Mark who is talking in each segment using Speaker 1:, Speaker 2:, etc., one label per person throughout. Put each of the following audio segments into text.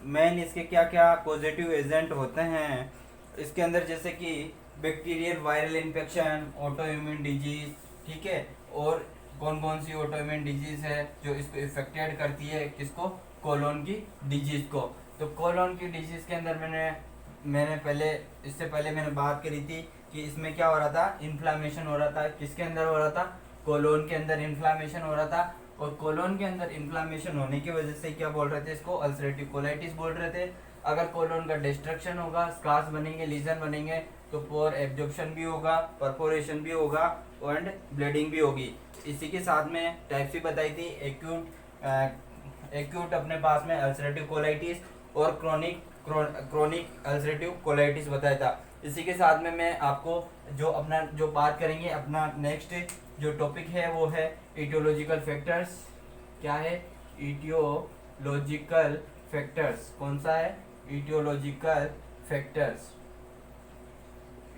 Speaker 1: Main इसके क्या क्या पॉजिटिव एजेंट होते हैं इसके अंदर, जैसे कि bacterial viral infection, auto immune disease, ठीक है। और कौन कौन सी ऑटो इम्यून डिजीज है जो इसको इफेक्टेड करती है, किसको, कोलोन की डिजीज को। तो कोलोन की डिजीज के अंदर मैंने पहले, इससे पहले मैंने बात करी थी कि इसमें क्या हो रहा था, इन्फ्लामेशन हो रहा था। किसके अंदर हो रहा था, कोलोन के अंदर इन्फ्लामेशन हो रहा था। और कोलोन के अंदर इन्फ्लामेशन होने की वजह से क्या बोल रहे थे, इसको अल्सरेटिव कोलाइटिस बोल रहे थे। अगर कोलोन का डिस्ट्रक्शन होगा, स्कार्स बनेंगे, लीजन बनेंगे, तो पोर एब्जॉर्प्शन भी होगा, परफोरेशन भी होगा एंड ब्लीडिंग भी होगी। इसी के साथ में टाइप्स भी बताई थी, एक्यूट अपने पास में अल्सरेटिव कोलाइटिस और क्रोनिक अल्सरेटिव कोलाइटिस बताया था। इसी के साथ में मैं आपको जो बात करेंगे, अपना नेक्स्ट जो टॉपिक है वो है इटियोलॉजिकल फैक्टर्स। क्या है, इटियोलॉजिकल फैक्टर्स। कौन सा है, इटियोलॉजिकल फैक्टर्स,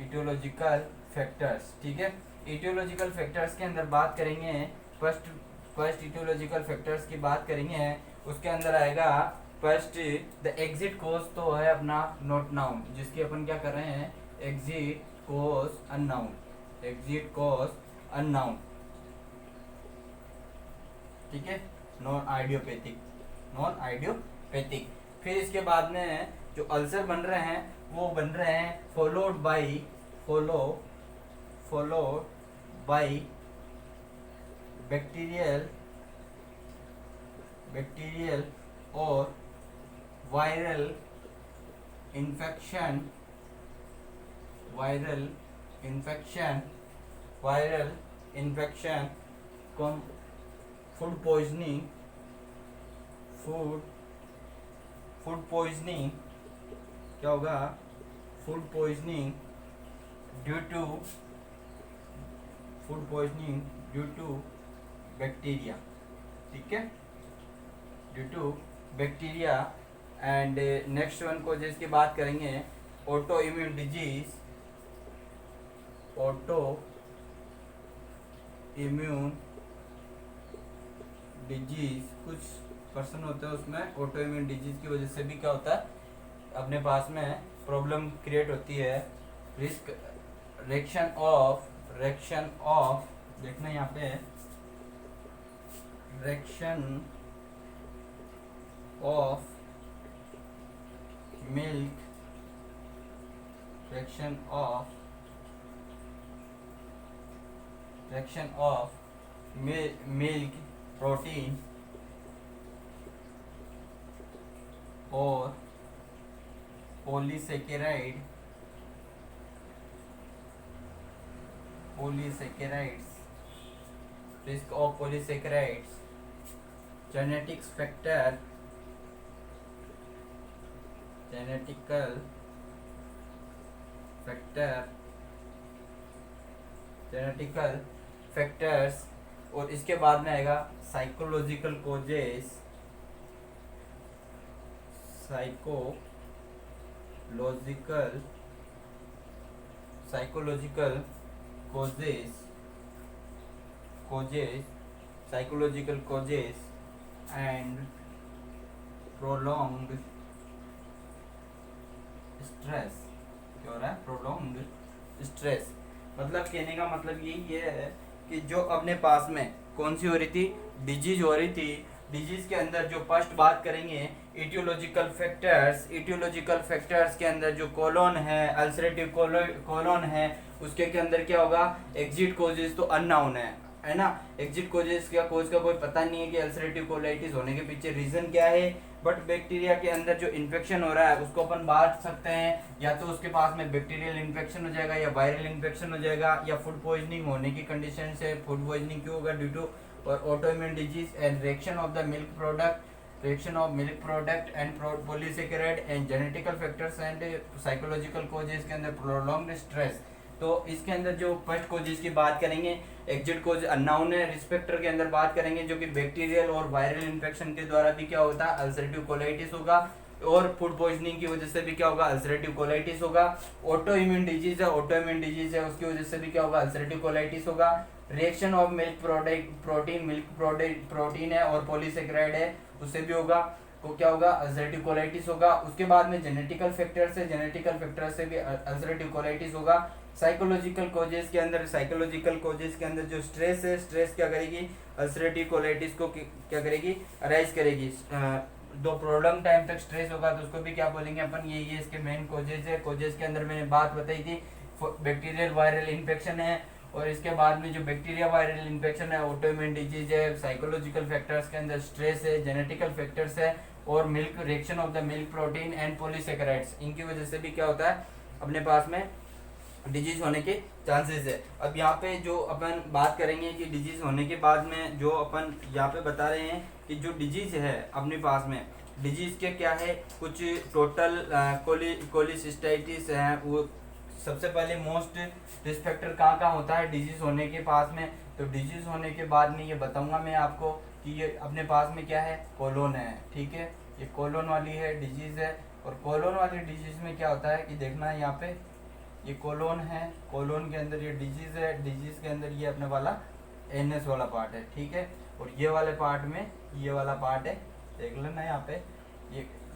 Speaker 1: इटियोलॉजिकल फैक्टर्स, ठीक है। इटियोलॉजिकल फैक्टर्स के अंदर बात करेंगे, फर्स्ट इटियोलॉजिकल फैक्टर्स की बात करेंगे, उसके अंदर आएगा फर्स्ट द एग्जिट कोज। तो है अपना नॉट नाउन, जिसकी अपन क्या कर रहे हैं, एग्जिट कोज अननाउन, एग्जिट कोज अननाउन, ठीक है, नॉन आइडियोपैथिक, नॉन आइडियोपैथिक। फिर इसके बाद में जो अल्सर बन रहे हैं वो बन रहे हैं फॉलोड बाई बैक्टीरियल और वायरल इन्फेक्शन, फूड पॉइजनिंग, क्या होगा, food poisoning due to bacteria, ठीक है, due to bacteria. And next one को जिसकी बात करेंगे, autoimmune disease, autoimmune disease. कुछ पर्सन होते हैं उसमें ऑटो इम्यून डिजीज की वजह से भी क्या होता है, अपने पास में प्रॉब्लम क्रिएट होती है। रिस्क रिएक्शन ऑफ देखना यहाँ पे, reaction of milk, reaction of milk protein और polysaccharides, risk of polysaccharides, genetical factors. और इसके बाद में आएगा psychological causes and prolonged stress. क्या हो रहा है, प्रोलॉन्ग्ड स्ट्रेस। मतलब कहने का मतलब यही है कि जो अपने पास में कौन सी हो रही थी, डिजीज हो रही थी। डिजीज के अंदर जो फर्स्ट बात करेंगे इटियोलॉजिकल फैक्टर्स के अंदर जो कोलोन है, अल्सरेटिव कोलोन है, उसके अंदर क्या होगा, एग्जिट कोजेस तो अननाउन है ना। एग्जिट कोजेस का कोज का कोई पता नहीं है कि अल्सरेटिव कोलाइटिस होने के पीछे रीजन क्या है। बट बैक्टीरिया के अंदर जो इन्फेक्शन हो रहा है उसको अपन बांट सकते हैं, या तो उसके पास में बैक्टीरियल इन्फेक्शन हो जाएगा या वायरल इन्फेक्शन हो जाएगा, या फूड पॉइजनिंग होने की कंडीशन से। फूड पॉइजनिंग क्यों होगा, due to autoimmune disease and reaction of milk product and polysaccharide and genetical factors and psychological causes के अंदर प्रोलॉन्ग्ड स्ट्रेस। तो इसके अंदर जो फर्स्ट कॉजेस की बात करेंगे, एग्जिट कॉज अननाउन है। रिस्पेक्टर के अंदर बात करेंगे जो कि बैक्टीरियल और वायरल इन्फेक्शन के द्वारा भी क्या होता है, अल्सरेटिव कोलाइटिस होगा। और फूड पॉइजनिंग की वजह से भी क्या होगा, अल्सरेटिव कोलाइटिस होगा। ऑटो इम्यून डिजीज है उसकी वजह से भी क्या होगा, अल्सरेटिव कोलाइटिस होगा। रिएक्शन ऑफ मिल्क प्रोटीन है और पॉलीसेकेराइड है, उससे भी होगा। को क्या होगा, अल्सरेटिव कोलाइटिस होगा। उसके बाद में जेनेटिकल फैक्टर से, जेनेटिकल फैक्टर से भी अल्सरेटिव कोलाइटिस होगा। साइकोलॉजिकल कॉजेज के अंदर, साइकोलॉजिकल कॉजेज के अंदर जो स्ट्रेस है, स्ट्रेस क्या करेगी, अल्सरेटिव कोलाइटिस को क्या करेगी, अराइज करेगी। दो प्रॉब्लम टाइम तक स्ट्रेस होगा तो उसको भी क्या बोलेंगे अपन, ये इसके मेन कॉजेज है। कॉजेज के अंदर मैंने बात बताई थी, बैक्टीरियल वायरल इन्फेक्शन है, और इसके बाद में जो बैक्टीरिया वायरल इन्फेक्शन है, ऑटोइम्यून डिजीज है, साइकोलॉजिकल फैक्टर्स के अंदर स्ट्रेस है, जेनेटिकल फैक्टर्स है, और milk reaction of the milk protein and polysaccharides, इनकी वजह से भी क्या होता है अपने पास में डिजीज होने के चांसेस है। अब यहाँ पे जो अपन बात करेंगे कि डिजीज होने के बाद में जो अपन यहाँ पे बता रहे हैं कि जो डिजीज है अपने पास में, डिजीज के क्या है, कुछ टोटल कोलिसिस्टाइटिस है। वो सबसे पहले मोस्ट रिस्क फैक्टर कहाँ होता है डिजीज होने के पास में, तो डिजीज होने के बाद में ये बताऊंगा मैं आपको कि ये अपने पास में क्या है, कोलोन है। ठीक है, ये कोलोन वाली है डिजीज है। और कोलोन वाली डिजीज में क्या होता है कि देखना है, यहाँ पे ये कोलोन है, कोलोन के अंदर ये डिजीज है, डिजीज के अंदर ये अपने वाला एनएस वाला पार्ट है। ठीक है, और ये वाले पार्ट में ये वाला पार्ट है, देख लेना यहाँ पे,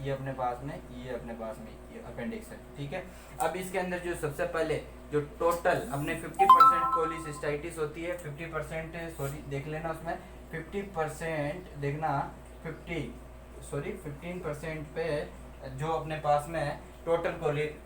Speaker 1: ये अपने पास में, ये अपने पास में ये अपेंडिक्स है। ठीक है, अब इसके अंदर जो सबसे पहले जो टोटल अपने 50% कोलिसिस्टाइटिस होती है, 50% सॉरी देख लेना उसमें 50% देखना 15% पे जो अपने पास में टोटल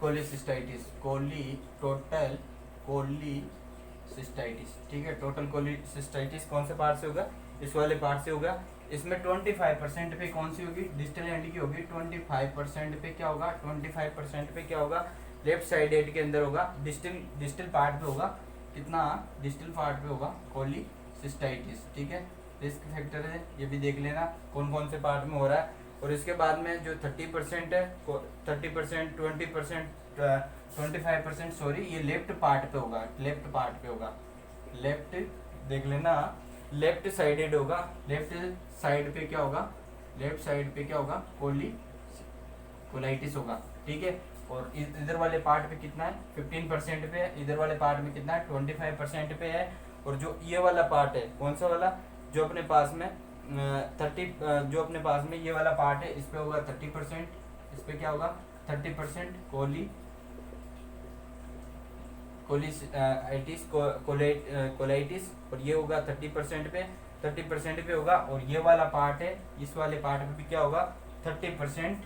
Speaker 1: कोलिसिस्टाइटिस टोटल कोलिसिस्टाइटिस, ठीक है, टोटल कोलिसिस्टाइटिस कौन से पार्ट से होगा, इस वाले पार्ट से होगा। इसमें 25% पे कौन सी होगी, डिस्टल एंड की होगी। 25% पे क्या होगा, 25% पे क्या होगा, लेफ्ट साइड एड के अंदर होगा, डिस्टल पार्ट पे होगा, कितना डिस्टल पार्ट पे होगा कोलिसिस्टाइटिस। ठीक है, रिस्क फैक्टर है, ये भी देख लेना कौन कौन से पार्ट में हो रहा है। और इसके बाद में जो 30% है, 30%, 20%, 25% सॉरी, ये लेफ्ट पार्ट पे होगा, लेफ्ट पार्ट पे होगा, लेफ्ट देख लेना, लेफ्ट साइडेड होगा, लेफ्ट साइड पे क्या होगा, लेफ्ट साइड पे क्या होगा, कोलाइटिस होगा। ठीक है, और इधर वाले पार्ट पे कितना है, 15% पे है, इधर वाले पार्ट में कितना है, 25% पे है। और जो ये वाला पार्ट है, कौन सा वाला, जो अपने पास में 30, जो अपने पास में ये वाला पार्ट है, इस पे होगा 30%, इस पे क्या होगा 30% कोलाइटिस, और ये होगा 30% पे, 30% पे होगा। और ये वाला पार्ट है, इस वाले पार्ट पे भी क्या होगा 30%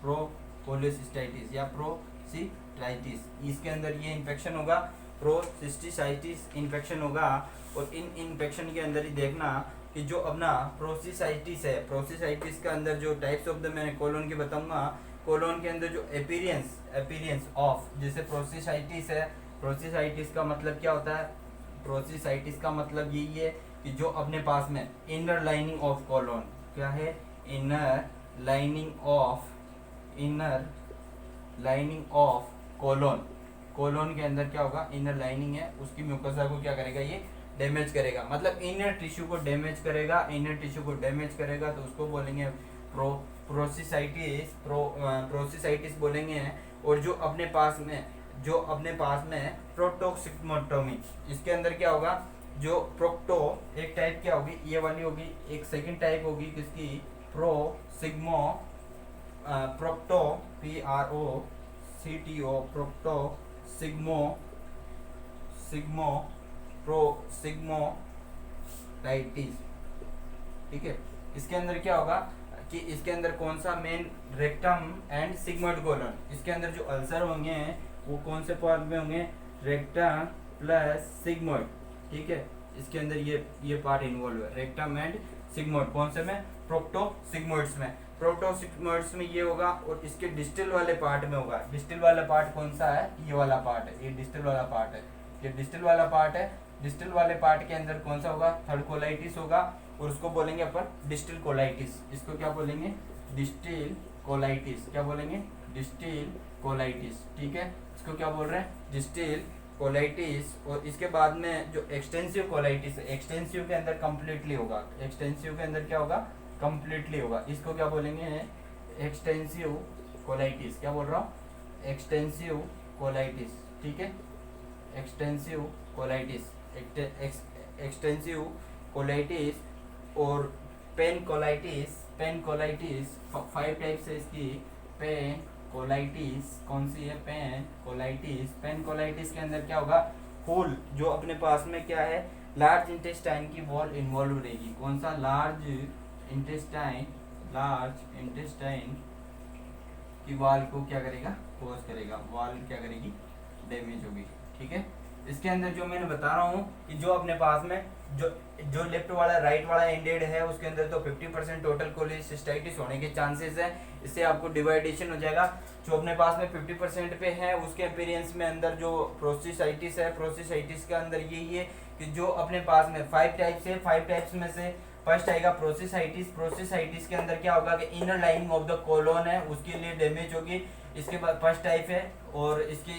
Speaker 1: प्रोकोलिसिस्टाइटिस या प्रोसिस्टाइटिस, इसके अंदर ये इन्फेक्शन होगा, प्रोसिस्टाइटिस इन्फेक्शन होगा। और इन इन्फेक्शन के अंदर ही देखना कि जो अपना प्रोसिसाइटिस है, प्रोसिसाइटिस के अंदर जो टाइप्स ऑफ द मैंने कोलोन की बताऊंगा, कोलोन के अंदर जो अपीयरेंस ऑफ, जैसे प्रोसिसाइटिस है, प्रोसिसाइटिस का मतलब क्या होता है, प्रोसिसाइटिस का मतलब यही है कि जो अपने पास में इनर लाइनिंग ऑफ कोलोन, क्या है, inner lining of colon, colon के अंदर क्या होगा, इनर लाइनिंग है, उसकी म्यूकोसा को क्या करेगा, ये डैमेज करेगा, मतलब इनर टिश्यू को डैमेज करेगा, इनर टिश्यू को डैमेज करेगा तो उसको बोलेंगे प्रोसिसाइटिस बोलेंगे। और जो अपने पास में प्रोटोक्सिग्मोटोमी, इसके अंदर क्या होगा, जो प्रोक्टो एक टाइप क्या होगी, ये वाली होगी, एक सेकंड टाइप होगी किसकी, प्रोक्टो प्रोसिग्मोटाइटिस। ठीक है, इसके अंदर क्या होगा कि इसके अंदर कौन सा main, rectum and sigmoid colon, इसके अंदर जो अल्सर होंगे वो कौन से पार्ट में होंगे, रेक्टम प्लस सिग्मोइड। ठीक है, इसके अंदर ये पार्ट इन्वॉल्व है, रेक्टम एंड सिग्मोइड, कौन से में, प्रोक्टोसिग्मोइड्स में, प्रोक्टोसिग्मोइड्स में ये होगा। और इसके डिस्टल वाले पार्ट में होगा, डिस्टल वाला पार्ट कौन सा है, ये वाला पार्ट है, ये डिस्टल वाला पार्ट है, ये डिस्टल वाला पार्ट है। डिस्टल वाले पार्ट के अंदर कौन सा होगा, थर्ड कोलाइटिस होगा, और उसको बोलेंगे अपन डिस्टल कोलाइटिस, इसको क्या बोलेंगे, डिस्टल कोलाइटिस, क्या बोलेंगे, डिस्टल कोलाइटिस। ठीक है, इसको क्या बोल रहे हैं, डिस्टल कोलाइटिस। और इसके बाद में जो एक्सटेंसिव कोलाइटिस है, एक्सटेंसिव के अंदर कंप्लीटली होगा, एक्सटेंसिव के अंदर क्या होगा, कंप्लीटली होगा, इसको क्या बोलेंगे, एक्सटेंसिव कोलाइटिस, क्या बोल रहा हूँ, एक्सटेंसिव कोलाइटिस। ठीक है, एक्सटेंसिव कोलाइटिस। एक्सटेंसिव कोलाइटिस और pan colitis. Pan colitis 5 types है इसकी। पेन कोलाइटिस कौन सी है? Pen colitis. पेन कोलाइटिस के अंदर क्या होगा? होल जो अपने पास में क्या है, लार्ज इंटेस्टाइन की वॉल इन्वॉल्व रहेगी। कौन सा? Large intestine. लार्ज इंटेस्टाइन की वॉल को क्या करेगा? कोज करेगा। वॉल क्या करेगी? डैमेज होगी। ठीक है। इसके अंदर जो मैंने बता रहा हूँ कि जो अपने पास में जो जो लेफ्ट वाला राइट वाला एंडेड है उसके अंदर तो 50% टोटल कोलेसिस्टाइटिस होने के चांसेस है। इससे आपको डिवाइडेशन हो जाएगा। जो अपने पास में 50% पे है उसके अपीयरेंस में अंदर जो प्रोस्टिसाइटिस है, प्रोस्टिसाइटिस के अंदर यही है कि जो अपने पास में 5 टाइप्स है, 5 टाइप्स में से फर्स्ट आएगा प्रोस्टिसाइटिस। प्रोस्टिसाइटिस के अंदर क्या होगा कि inner lining of the colon है उसके लिए डैमेज होगी। इसके बाद फर्स्ट टाइप है और इसकी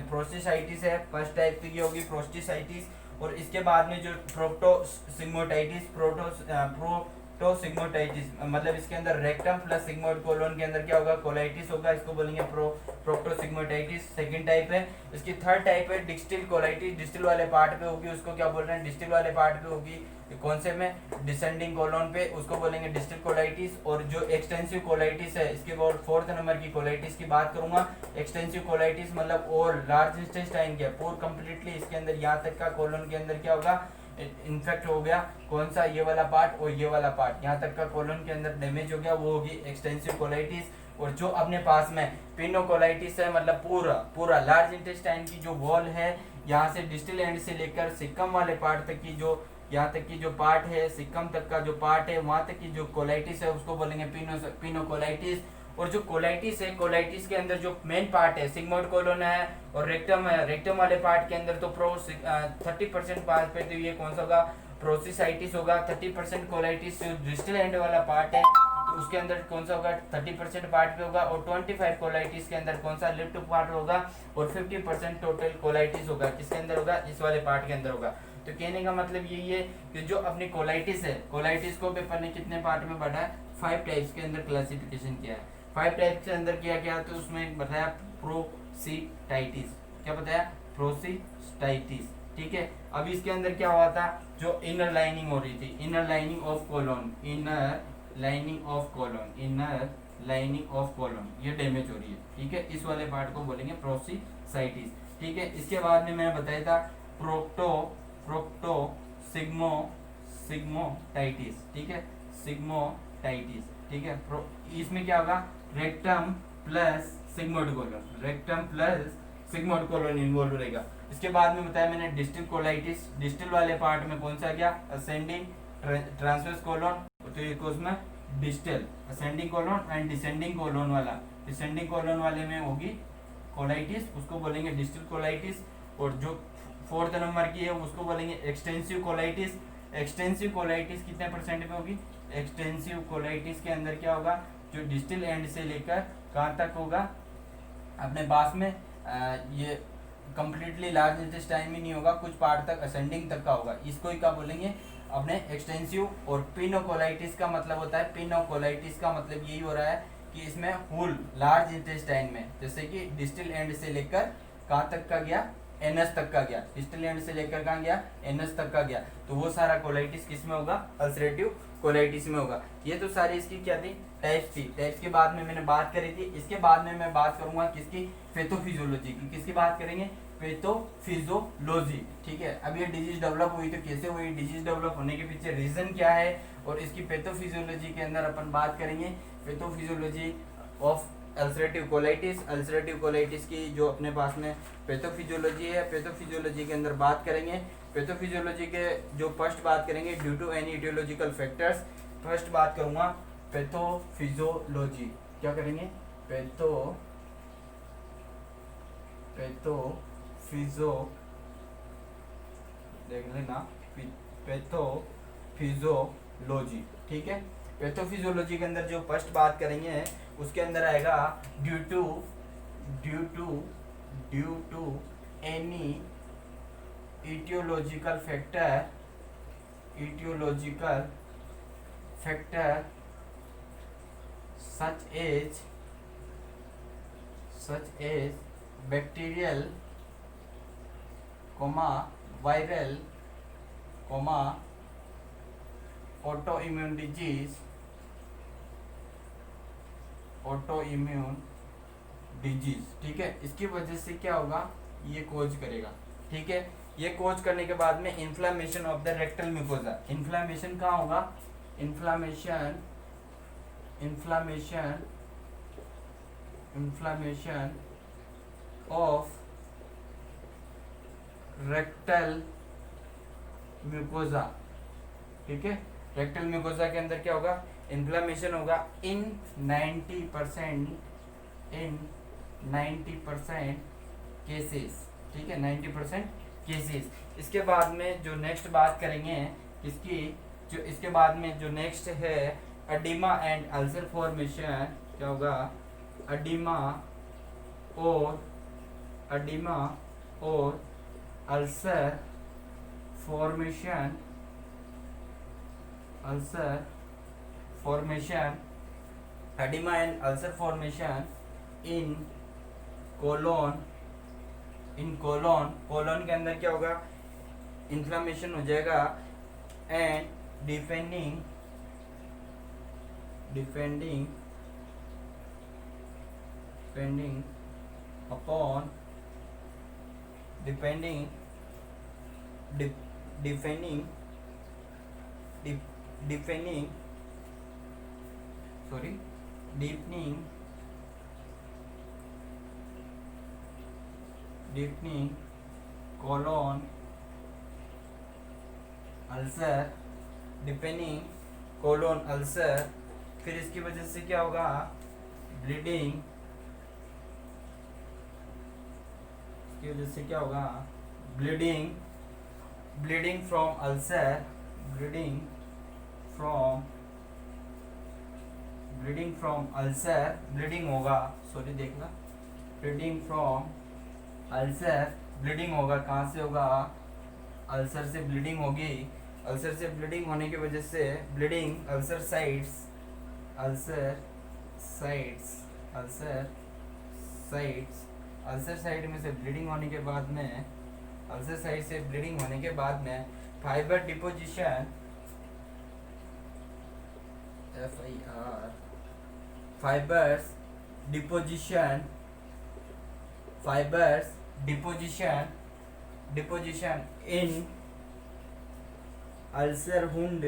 Speaker 1: प्रोस्टिसाइटिस है। फर्स्ट टाइप की होगी प्रोस्टिसाइटिस। और इसके बाद में जो प्रोक्टोसिग्मोटाइटिस, प्रोक्टोसिग्मोटाइटिस मतलब इसके अंदर रेक्टम प्लस सिग्मोइड कोलोन के अंदर क्या होगा? कोलाइटिस होगा। इसको बोलेंगे प्रोक्टोसिग्मोटाइटिस। सेकंड टाइप है। इसकी थर्ड टाइप है डिस्टिल कोलाइटिस। डिस्टिल वाले पार्ट पे होगी, उसको क्या बोल रहे हैं? डिस्टिल वाले पार्ट पे होगी। कौन से में? डिसेंडिंग कोलोन पे, उसको बोलेंगे डिस्टिल कोलाइटिस। और जो एक्सटेंसिव कोलाइटिस है इसके बाद 4th नंबर की कोलाइटिस की बात करूंगा। एक्सटेंसिव कोलाइटिस मतलब और लार्ज इंटेस्टाइन के पूर कंप्लीटली इसके अंदर यहाँ तक का कोलोन के अंदर क्या होगा? इन्फेक्ट हो गया। कौन सा? ये वाला पार्ट और ये वाला पार्ट, यहाँ तक का कोलोन के अंदर डैमेज हो गया, वो होगी एक्सटेंसिव कोलाइटिस। और जो अपने पास में पिनोकोलाइटिस है मतलब पूरा पूरा लार्ज इंटेस्टाइन की जो वॉल है यहाँ से डिस्टल एंड से लेकर सिक्कम वाले पार्ट तक की जो यहाँ तक की जो पार्ट है, सिक्कम तक का जो पार्ट है वहां तक की जो कोलाइटिस है उसको बोलेंगे पिनोकोलाइटिस। और जो कोलाइटिस है, कोलाइटिस के अंदर जो मेन पार्ट है सिग्मोइड कोलोन है और रेक्टम है। रेक्टम वाले पार्ट के अंदर तो 30% पार्ट पे तो ये कौन सा होगा? प्रोस्टिसाइटिस होगा। 30% कोलाइटिस जो डिस्टल एंड वाला पार्ट है तो उसके अंदर कौन सा होगा? 30% पार्ट पे होगा। और 25 कोलाइटिस के अंदर कौन सा? लेफ्ट पार्ट होगा। और 50% टोटल कोलाइटिस होगा। किसके अंदर होगा? इस वाले पार्ट के अंदर होगा। तो कहने का मतलब यही है कि जो अपनी कोलाइटिस है, कोलाइटिस को पेपर ने कितने पार्ट में बांटा है? 5 टाइप्स के अंदर क्लासिफिकेशन किया है। 5 टाइप्स के अंदर किया गया तो उसमें बताया प्रोस्टिसाइटिस। क्या बताया? प्रोस्टिसाइटिस। ठीक है। अब इसके अंदर क्या हुआ था? जो इनर लाइनिंग हो रही थी, inner lining of colon, inner lining of colon, inner lining of colon ये डैमेज हो रही है। ठीक है। इस वाले पार्ट को बोलेंगे प्रोस्टिसाइटिस। ठीक है। इसके बाद में मैंने बताया था सिग्मोटाइटिस। ठीक है। सिग्मोटाइटिस। ठीक है। इसमें क्या होगा? Rectum plus sigmoid colon, rectum plus sigmoid colon involve रहेगा। इसके बाद में बताया मैंने डिस्टल कोलाइटिस। डिस्टल वाले पार्ट में कौन सा गया? Ascending transverse colon. तो ये उसमें distal ascending colon and descending colon वाला, डिसेंडिंग कोलोन वाले में होगी कोलाइटिस, उसको बोलेंगे डिस्टल कोलाइटिस। और जो 4th नंबर की है उसको बोलेंगे एक्सटेंसिव कोलाइटिस। एक्सटेंसिव कोलाइटिस कितने परसेंट में होगी? एक्सटेंसिव कोलाइटिस के अंदर क्या होगा? जो डिस्टल एंड से लेकर कहाँ तक होगा अपने पास में ये कंप्लीटली लार्ज इंटेस्टाइन में नहीं होगा, कुछ पार्ट तक असेंडिंग तक का होगा। इसको ही क्या बोलेंगे? अपने एक्सटेंसिव। और पिनोकोलाइटिस का मतलब होता है, पिनोकोलाइटिस का मतलब यही हो रहा है कि इसमें होल लार्ज इंटेस्टाइन में, जैसे कि डिस्टल एंड से लेकर कहाँ तक का गया? एनएस तक का गया। डिस्टल एंड से लेकर कहाँ गया? एनएस तक का गया। तो वो सारा कोलाइटिस किस में होगा? अल्सरेटिव कोलाइटिस में होगा। ये तो सारी इसकी क्या थी? टाइप्स थी। टाइप्स के बाद में मैंने बात करी थी। इसके बाद में मैं बात करूंगा किसकी? पैथोफिजियोलॉजी की। किसकी बात करेंगे? पैथोफिजियोलॉजी। ठीक है। अब ये डिजीज डेवलप हुई तो कैसे हुई? डिजीज डेवलप होने के पीछे रीजन क्या है? और इसकी पैथोफिजियोलॉजी के अंदर अपन बात करेंगे pathophysiology of ulcerative colitis. Ulcerative colitis की जो अपने पास में पैथोफिजियोलॉजी है, पैथोफिजियोलॉजी के अंदर बात करेंगे। पैथोफिजियोलॉजी के जो फर्स्ट बात करेंगे due to any etiological factors. First बात करूंगा पैथोफिजियोलॉजी। क्या करेंगे? पैथोफिजियो देख लेना, पैथोफिजियोलॉजी। ठीक है। पैथोफिजियोलॉजी के अंदर जो फर्स्ट बात करेंगे उसके अंदर आएगा due to any etiological factor such as bacterial, viral comma autoimmune disease, autoimmune disease, ठीक है। इसकी वजह से क्या होगा, ये कोज करेगा, ठीक है। ये कोज करने के बाद में inflammation of the rectal mucosa, inflammation कहाँ होगा, इन्फ्लामेशन ऑफ रेक्टल म्यूकोजा, ठीक है। रेक्टल म्यूकोजा के अंदर क्या होगा, इन्फ्लामेशन होगा इन 90% केसेस, ठीक है, 90% केसेस। इसके बाद में जो नेक्स्ट बात करेंगे इसकी, जो इसके बाद में जो नेक्स्ट है एडिमा एंड अल्सर फॉर्मेशन, क्या होगा, एडिमा और ulcer formation, oedema and ulcer formation in colon, colon के अंदर क्या होगा, इन्फ्लामेशन हो जाएगा and depending upon deepening colon ulcer, depending colon ulcer, फिर इसकी वजह से क्या होगा, ब्लीडिंग, इसकी वजह से क्या होगा, bleeding from ulcer, bleeding from ulcer, bleeding होगा, सॉरी देखना, ब्लीडिंग फ्रॉम अल्सर, ब्लीडिंग होगा, कहाँ से होगा, अल्सर से ब्लीडिंग होगी, अल्सर से ब्लीडिंग होने की वजह से ब्लीडिंग अल्सर साइड में से ब्लीडिंग होने के बाद में, अल्सर साइड से ब्लीडिंग होने के बाद में fibre deposition, fibres deposition in ulcer wound,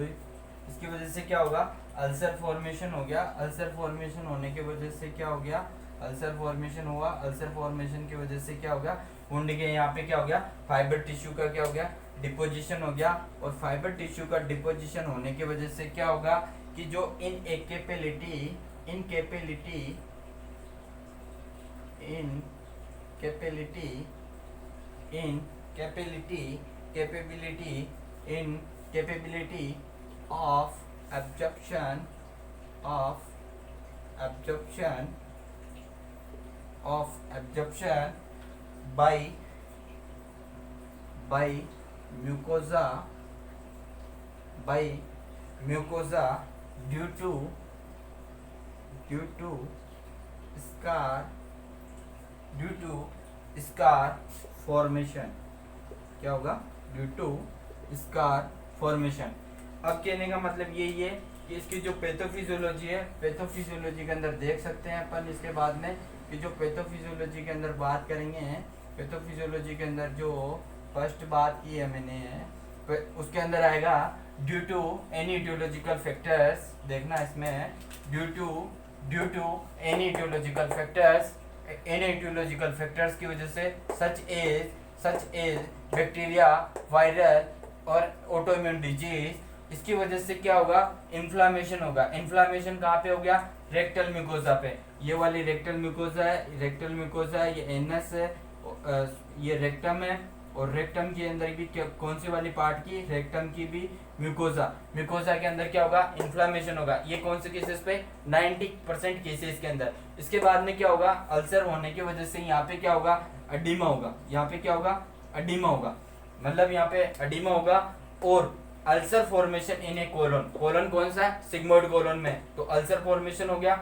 Speaker 1: इसकी वजह से क्या होगा, अल्सर फॉर्मेशन हो गया, अल्सर फॉर्मेशन होने की वजह से क्या हो गया, अल्सर फॉर्मेशन हुआ, अल्सर फॉर्मेशन की वजह से क्या हो गया, वुंड के यहाँ पे क्या हो गया, फाइबर टिश्यू का क्या हो गया, डिपोजिशन हो गया, और फाइबर टिश्यू का डिपोजिशन होने की वजह से क्या होगा कि जो incapability of absorption by mucosa due to scar formation, क्या होगा, ड्यू टू स्कार फॉर्मेशन। अब कहने का मतलब यही है कि इसकी जो पैथोफिजियोलॉजी है, पैथोफिजियोलॉजी के अंदर देख सकते हैं अपन इसके बाद में कि जो पैथोफिजियोलॉजी के अंदर बात करेंगे, पैथोफिजियोलॉजी के अंदर जो फर्स्ट बात की है मैंने, उसके अंदर आएगा due to any etiological factors, देखना इसमें due to any etiological factors की वजह से सच एज बैक्टीरिया, वायरल और ऑटोइम्यून डिजीज, इसकी वजह से क्या होगा, इन्फ्लामेशन होगा। इन्फ्लामेशन कहाँ पे हो गया, रेक्टल म्यूकोजा पे, ये वाली रेक्टल म्यूकोजा है, ये एनस है, ये रेक्टम है, और रेक्टम के अंदर भी कौन सी वाली पार्ट की, रेक्टम की भी म्यूकोजा के अंदर क्या होगा, इन्फ्लामेशन होगा। ये कौन से केसेस पे, 90% केसेस के अंदर। इसके बाद में क्या होगा, अल्सर होने की वजह से यहाँ पे क्या होगा, एडिमा होगा, यहाँ पे क्या होगा, एडिमा होगा, मतलब यहाँ पे एडिमा होगा, और अल्सर फॉर्मेशन इन ए कोलन कौन सा है, सिग्मोइड कोलन में, तो अल्सर फॉर्मेशन हो गया।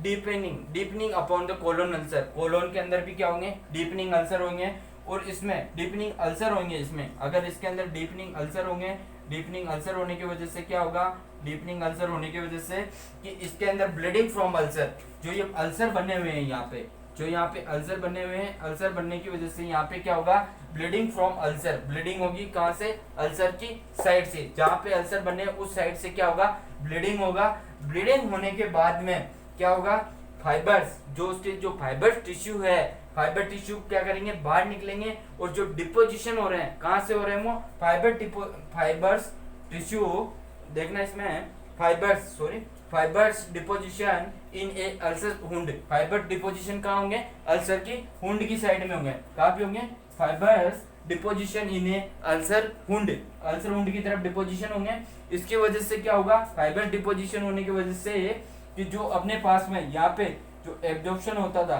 Speaker 1: Deepening upon the colon ulcer, colon के अंदर भी क्या होंगे, डीपनिंग अल्सर होंगे, और इसमें डीपनिंग अल्सर होंगे। इसमें अगर इसके अंदर डीपनिंग अल्सर होंगे, डीपनिंग अल्सर होने की वजह से क्या होगा, डीपनिंग अल्सर होने की वजह से कि इसके अंदर ब्लीडिंग फ्रॉम अल्सर, जो ये अल्सर बने हुए हैं यहाँ पे, जो यहाँ पे अल्सर बने हुए हैं, अल्सर बनने की वजह से यहाँ पे क्या होगा, ब्लीडिंग फ्रॉम अल्सर, ब्लीडिंग होगी कहाँ से, अल्सर की साइड से, जहाँ पे अल्सर बने उस साइड से क्या होगा, ब्लीडिंग होगा। ब्लीडिंग होने के बाद में क्या होगा, फाइबर्स, जो उसके जो फाइबर टिश्यू है, फाइबर टिश्यू क्या करेंगे, बाहर निकलेंगे और जो डिपोजिशन हो रहे हैं, कहाँ से हो रहे हैं वो, फाइबर्स टिश्यू, देखना इसमें fibres deposition in A ulcer wound, fibre deposition कहाँ होंगे, अल्सर की वुंड की साइड में होंगे, कहाँ पे होंगे, fibres deposition in A ulcer wound, ulcer wound की तरफ डिपोजिशन होंगे। इसकी वजह से क्या होगा, फाइबर डिपोजिशन होने की वजह से कि जो अपने पास में यहाँ पे जो एब्जॉर्प्शन होता था,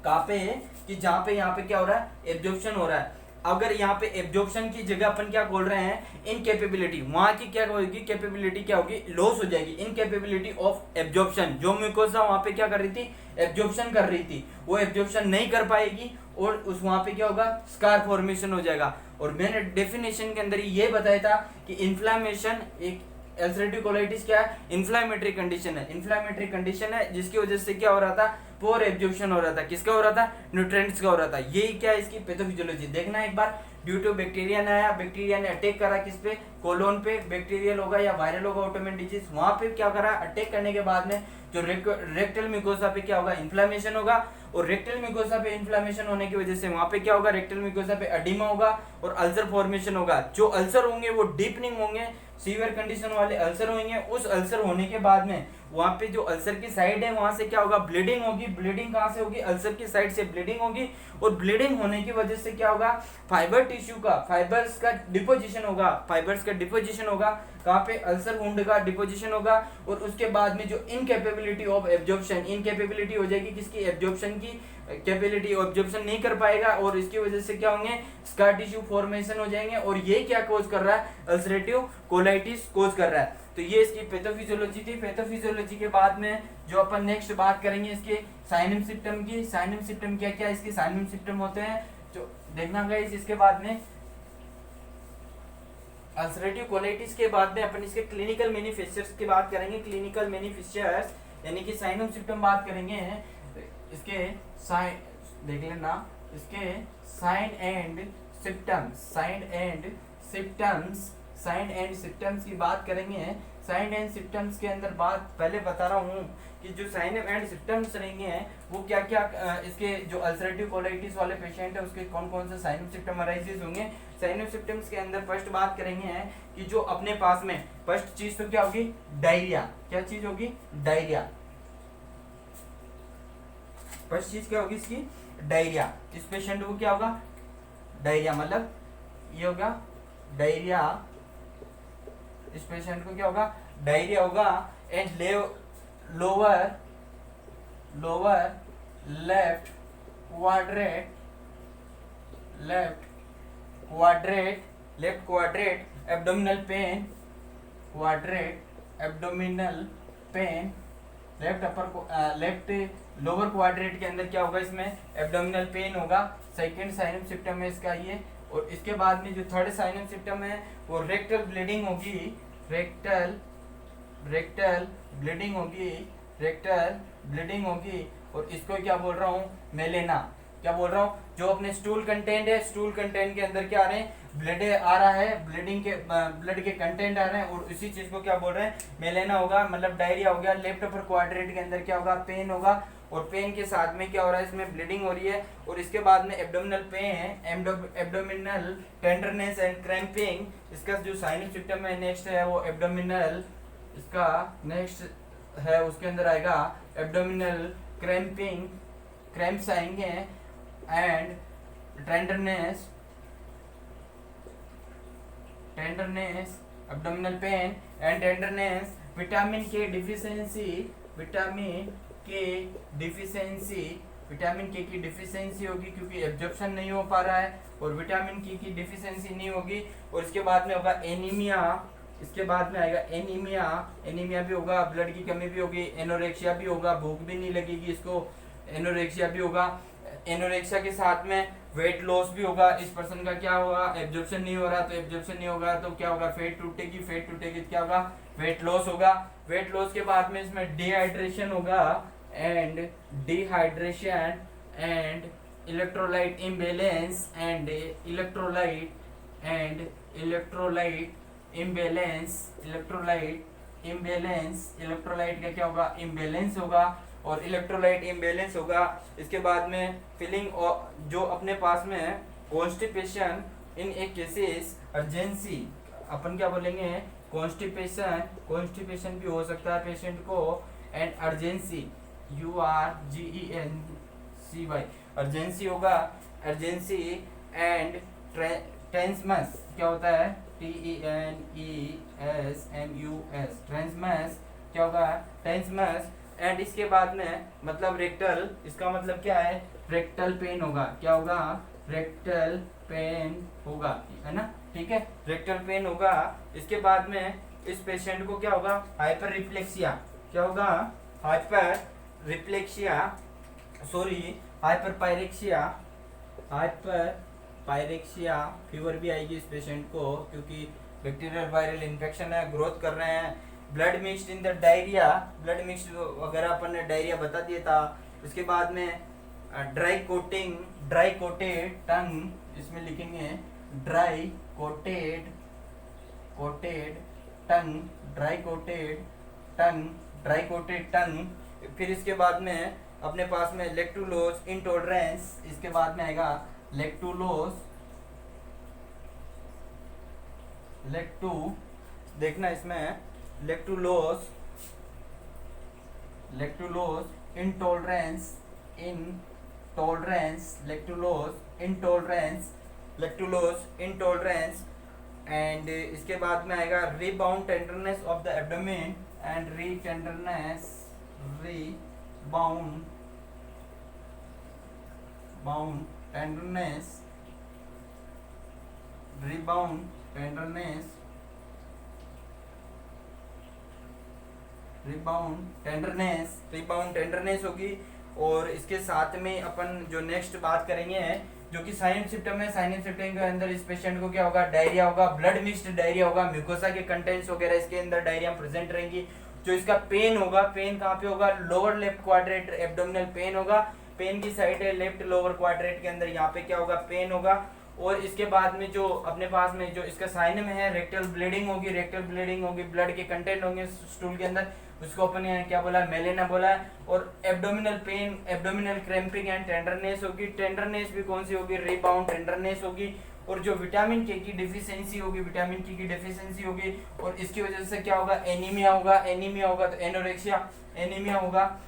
Speaker 1: कहाँ पे है कि जहाँ पे यहाँ पे क्या हो रहा है, एब्जॉर्प्शन हो रहा है। अगर यहाँ पे एब्जॉर्प्शन की जगह अपन क्या बोल रहे हैं, इनकेपेबिलिटी, वहां की क्या होगी, कैपेबिलिटी क्या होगी, लॉस हो जाएगी, इनकेपेबिलिटी ऑफ एब्जॉर्प्शन। जो म्यूकोसा वहां पे क्या कर रही थी, एब्जॉर्प्शन कर रही थी, वो एब्जॉर्प्शन नहीं कर पाएगी और उस वहां पे क्या होगा, स्कार फॉर्मेशन हो जाएगा। और मैंने डेफिनेशन के अंदर ये बताया था कि इन्फ्लामेशन, एक अल्सरेटिव कोलाइटिस क्या है, इन्फ्लामेटरी कंडीशन है, इन्फ्लामेटरी कंडीशन है जिसकी वजह से क्या हो रहा था, पोर एब्जॉर्प्शन हो रहा था, किसका हो रहा था, न्यूट्रिएंट्स का हो रहा था। ये क्या है इसकी पैथोफिजियोलॉजी, देखना एक बार। ड्यू टू बैक्टीरिया ने आया, बैक्टीरिया ने अटैक करा किस पे, कोलोन पे, बैक्टीरियल होगा या वायरल होगा ऑटोइम्यून डिजीज, वहां पे क्या करा, अटैक करने के बाद में जो रेक्टल म्यूकोसा पे क्या होगा, इन्फ्लामेशन होगा। और रेक्टल म्यूकोसा पे इन्फ्लामेशन होने की वजह से वहां पे क्या होगा, रेक्टल म्यूकोसा पे एडिमा होगा और अल्सर फॉर्मेशन होगा। जो अल्सर होंगे वो डीपनिंग होंगे, सीवियर कंडीशन वाले अल्सर होंगे। उस अल्सर होने के बाद में वहां पे जो अल्सर की साइड है वहां से क्या होगा, ब्लीडिंग होगी। ब्लीडिंग कहां से होगी, अल्सर की साइड से ब्लीडिंग होगी। और ब्लीडिंग होने की वजह से क्या होगा, फाइबर टिश्यू का, फाइबर्स का डिपोजिशन होगा, फाइबर्स का डिपोजिशन होगा, कहां पे, अल्सर वुंड का डिपोजिशन होगा। और उसके बाद में जो इनकेपेबिलिटी ऑफ एब्जॉर्प्शन, इनकेपेबिलिटी हो जाएगी किसकी, एब्जॉर्प्शन की कैपेबिलिटी, एब्जॉर्प्शन नहीं कर पाएगा और इसकी वजह से क्या होंगे, स्कार टिश्यू फॉर्मेशन हो जाएंगे। और ये क्या कोज कर रहा है, अल्सरेटिव कोलाइटिस कोज कर रहा है। तो ये इसकी पैथोफिजियोलॉजी थी। पैथोफिजियोलॉजी के बाद में जो अपन नेक्स्ट बात करेंगे इसके साइनम सिम्पटम की। साइनम सिम्पटम क्या क्या इसके साइनम सिम्पटम होते हैं जो देखना गाइस। इसके बाद में अल्सरेटिव कोलाइटिस के बाद में अपन इसके क्लिनिकल मैनिफेस्टर्स की बात करेंगे। क्लिनिकल मैनिफेस्टर्स यानी कि साइनम सिम्पटम बात करेंगे। इसके साइन देख लेना, इसके sign and symptoms, sign and symptoms की बात करेंगे। साइन एंड सिम्पटम्स के अंदर बात पहले बता रहा हूँ कि जो साइन एंड सिम्पटम्स रहेंगे वो क्या क्या, इसके जो अल्सरेटिव कोलाइटिस वाले पेशेंट है उसके कौन कौन से साइन सिम्पटम अराइजेस होंगे। साइन सिम्पटम्स के अंदर फर्स्ट बात करेंगे कि जो अपने पास में फर्स्ट चीज तो क्या होगी, डायरिया। क्या चीज होगी, डायरिया। फर्स्ट चीज क्या होगी इसकी, डायरिया। इस पेशेंट को क्या होगा, डायरिया, मतलब ये होगा डायरिया। इस पेशेंट को क्या होगा, डायरिया होगा। And lower left quadrate abdominal pain, left lower quadrate के अंदर क्या होगा, इसमें एब्डोमिनल पेन होगा। सेकंड साइनम सिम्पटम है इसका ये। और इसके बाद में जो थर्ड साइनम सिम्पटम है वो रेक्टल ब्लीडिंग होगी, रेक्टल ब्लीडिंग होगी। और इसको क्या बोल रहा हूँ, मेलेना। क्या बोल रहा हूँ, जो अपने स्टूल कंटेंट है, स्टूल कंटेंट के अंदर क्या आ रहे हैं, ब्लड आ रहा है, ब्लड के कंटेंट आ रहे हैं और इसी चीज को क्या बोल रहे हैं, मेलेना होगा, मतलब डायरिया हो गया। लेफ्ट अपर क्वाड्रेंट के अंदर क्या होगा, पेन होगा और पेन के साथ में क्या हो रहा है, इसमें ब्लीडिंग हो रही है। और इसके बाद में abdominal pain, abdominal tenderness and cramping. इसका जो साइनम सिम्पटम है नेक्स्ट है वो एब्डोमिनल, इसका नेक्स्ट है उसके अंदर आएगा एब्डोमिनल क्रैम्पिंग, क्रैम्प्स आएंगे and tenderness, abdominal pain and tenderness. Vitamin के की डिफिशियंसी होगी क्योंकि एब्जॉर्प्शन नहीं हो पा रहा है और विटामिन की डिफिशियंसी नहीं होगी। और इसके बाद में होगा एनीमिया, इसके बाद में आएगा एनीमिया भी होगा, ब्लड की कमी भी होगी, एनोरेक्सिया भी होगा, भूख भी नहीं लगेगी इसको, एनोरेक्सिया भी होगा। एनोरेक्सिया के साथ में वेट लॉस भी होगा। इस पर्सन का क्या होगा, एब्जॉर्प्शन नहीं हो रहा, तो एब्जॉर्प्शन नहीं होगा तो क्या होगा, फेट टूटेगी, फेट टूटेगी तो क्या होगा, वेट लॉस होगा। वेट लॉस के बाद में इसमें डिहाइड्रेशन होगा and dehydration and electrolyte imbalance and electrolyte electrolyte का क्या होगा, इम्बैलेंस होगा और इलेक्ट्रोलाइट इम्बैलेंस होगा। इसके बाद में फीलिंग और जो अपने पास में कॉन्स्टिपेशन इन ए केसेस अर्जेंसी, अपन क्या बोलेंगे, कॉन्स्टिपेशन भी हो सकता है पेशेंट को, एंड अर्जेंसी URGENCY अर्जेंसी होगा, अर्जेंसी एंड ट्रांसमस क्या होता है, TENESMUS ट्रांसमस क्या होगा, ट्रांसमस। एंड इसके बाद में मतलब रेक्टल, इसका मतलब क्या है, रेक्टल पेन होगा, क्या होगा, रेक्टल पेन होगा, है ना, ठीक है, रेक्टल पेन होगा। इसके बाद में इस पेशेंट को क्या होगा, हाइपर रिफ्लेक्सिया, क्या होगा, hyper reflexia, sorry hyper pyrexia fever भी आएगी इस पेशेंट को, क्योंकि बैक्टीरियल वायरल इन्फेक्शन है, ग्रोथ कर रहे हैं। Blood mixed in the diarrhoea, blood mixed वगैरह अपन ने डायरिया बता दिया था। उसके बाद में ड्राई कोटेड टंग, इसमें लिखेंगे ड्राई कोटेड टंग। फिर इसके बाद में अपने पास में लैक्टुलोज इंटॉलरेंस, इसके बाद में आएगा देखना इसमें लैक्टुलोज इंटॉलरेंस एंड इसके बाद में आएगा rebound tenderness of the abdomen and rebound tenderness होगी। और इसके साथ में अपन जो नेक्स्ट बात करेंगे जो कि साइन सिम्टम है, साइन सिम्टम के अंदर इस पेशेंट को क्या होगा, डायरिया होगा, ब्लड मिक्स्ड डायरिया होगा, म्यूकोसा के कंटेंट्स वगैरह इसके अंदर डायरिया प्रेजेंट रहेंगी। जो इसका पेन होगा, पेन कहाँ पे होगा, lower left quadrant abdominal pain होगा, पेन की साइड है लेफ्ट लोअर क्वाड्रेंट के अंदर, यहाँ पे क्या होगा, पेन होगा। और इसके बाद में जो अपने पास में जो इसका साइन में है, रेक्टल ब्लीडिंग होगी, ब्लड के कंटेंट होंगे स्टूल के अंदर, उसको अपन क्या बोला, मेलेना बोला है। और abdominal pain, abdominal cramping and tenderness होगी। टेंडरनेस भी कौन सी होगी, रीबाउंड टेंडरनेस होगी। और जो विटामिन के की डिफिशियंसी होगी, और इसकी वजह से क्या होगा, एनीमिया होगा तो एनीमिया होगा,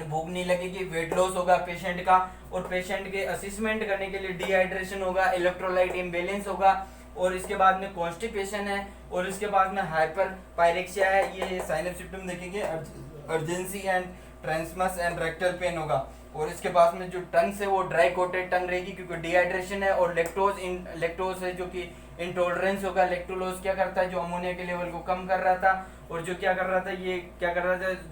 Speaker 1: भूख नहीं लगेगी, वेट लॉस होगा पेशेंट का। और पेशेंट के असेसमेंट करने के लिए डिहाइड्रेशन होगा, इलेक्ट्रोलाइट इम्बैलेंस होगा, और इसके बाद में कॉन्स्टिपेशन है, और इसके बाद में हाइपर पायरेक्सिया है। ये साइन ऑफ सिम्टम देखेंगे, urgency and tenesmus and rectal pain होगा। और इसके बाद में जो टंग है वो ड्राई कोटेड टंग रहेगी, क्योंकि डिहाइड्रेशन है। और लैक्टोज है जो कि इंटॉलरेंस होगा। लैक्टोलोज क्या करता है, जो अमोनिया के लेवल को कम कर रहा था, और जो क्या कर रहा था,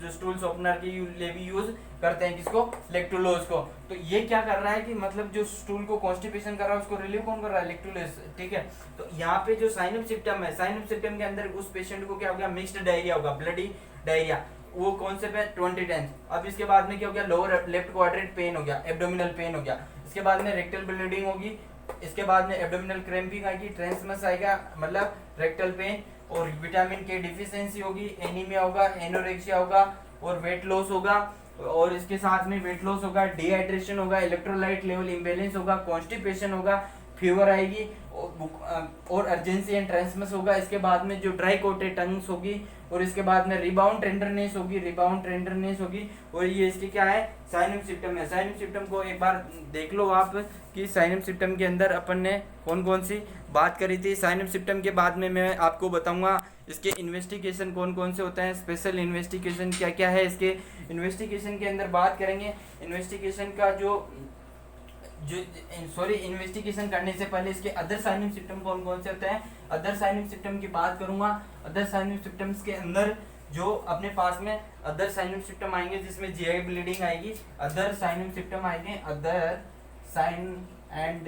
Speaker 1: जो स्टूल सॉफ्टनर के लिए भी यूज करते हैं, किसको, लैक्टोलोज को। तो ये क्या कर रहा है कि मतलब जो स्टूल को कॉन्स्टिपेशन कर रहा है उसको रिलीव कौन कर रहा है, लैक्टोलोज, ठीक है। तो यहाँ पे जो साइन ऑफ सिम्टम है, साइन ऑफ सिम्टम के अंदर उस पेशेंट को क्या हो गया, मिक्स्ड डायरिया होगा, ब्लडी डायरिया। वो कौन से पे 2010। अब इसके बाद में क्या हो गया, लोअर लेफ्ट क्वाड्रेंट पेन हो गया, एब्डोमिनल पेन हो गया। इसके बाद में रेक्टल ब्लीडिंग होगी, इसके बाद में एब्डोमिनल क्रैम्पिंग आएगी, ट्रांसमस आएगा मतलब रेक्टल पेन, और विटामिन के डिफिशियंसी होगी, एनीमिया होगा, एनोरेक्सिया होगा, और वेट लॉस होगा। और इसके साथ में वेट लॉस होगा, डिहाइड्रेशन होगा, इलेक्ट्रोलाइट लेवल इम्बैलेंस होगा, कॉन्स्टिपेशन होगा, फीवर आएगी, और अर्जेंसी एंड ट्रांसमस होगा। इसके बाद में जो ड्राई कोटेड टंग्स होगी, और इसके बाद में रिबाउंड टेंडरनेस होगी। और ये इसके क्या है, साइन ऑफ सिम्टम है। साइन ऑफ सिम्टम को एक बार देख लो आप कि साइन ऑफ सिम्टम के अंदर अपन ने कौन कौन सी बात करी थी। साइन ऑफ सिम्टम के बाद में मैं आपको बताऊंगा इसके इन्वेस्टिगेशन कौन कौन से होते हैं, स्पेशल इन्वेस्टिगेशन क्या क्या है। इसके इन्वेस्टिगेशन के अंदर बात करेंगे। इन्वेस्टिगेशन का इन्वेस्टिगेशन करने से पहले इसके अदर साइन ऑफ सिम्टम कौन कौन से होते हैं, अदर साइन ऑफ सिम्टम की बात करूंगा। अदर साइन ऑफ सिम्टम्स के अंदर जो अपने पास में अदर साइनम सिस्टम आएंगे जिसमें जीआई ब्लीडिंग आएगी, अदर साइनम सिस्टम आएंगे, other sign and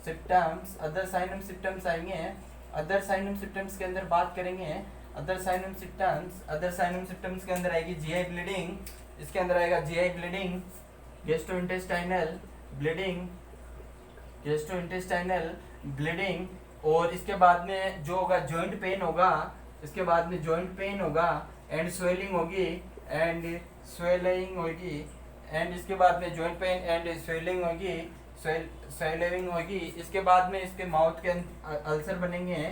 Speaker 1: systems, other sign and systems आएंगे। अदर साइनम सिस्टम्स के अंदर बात करेंगे, other sign and systems, other sign and systems के अंदर आएगी जीआई ब्लीडिंग, इसके अंदर आएगा GI bleeding, gastrointestinal bleeding, gastrointestinal bleeding, और इसके बाद में जो होगा जॉइंट पेन होगा, इसके बाद में जॉइंट पेन होगा एंड स्वेलिंग होगी, एंड स्वेलिंग होगी, एंड इसके बाद में जॉइंट पेन एंड स्वेलिंग होगी, स्वेलिंग होगी। इसके बाद में इसके माउथ के अल्सर बनेंगे,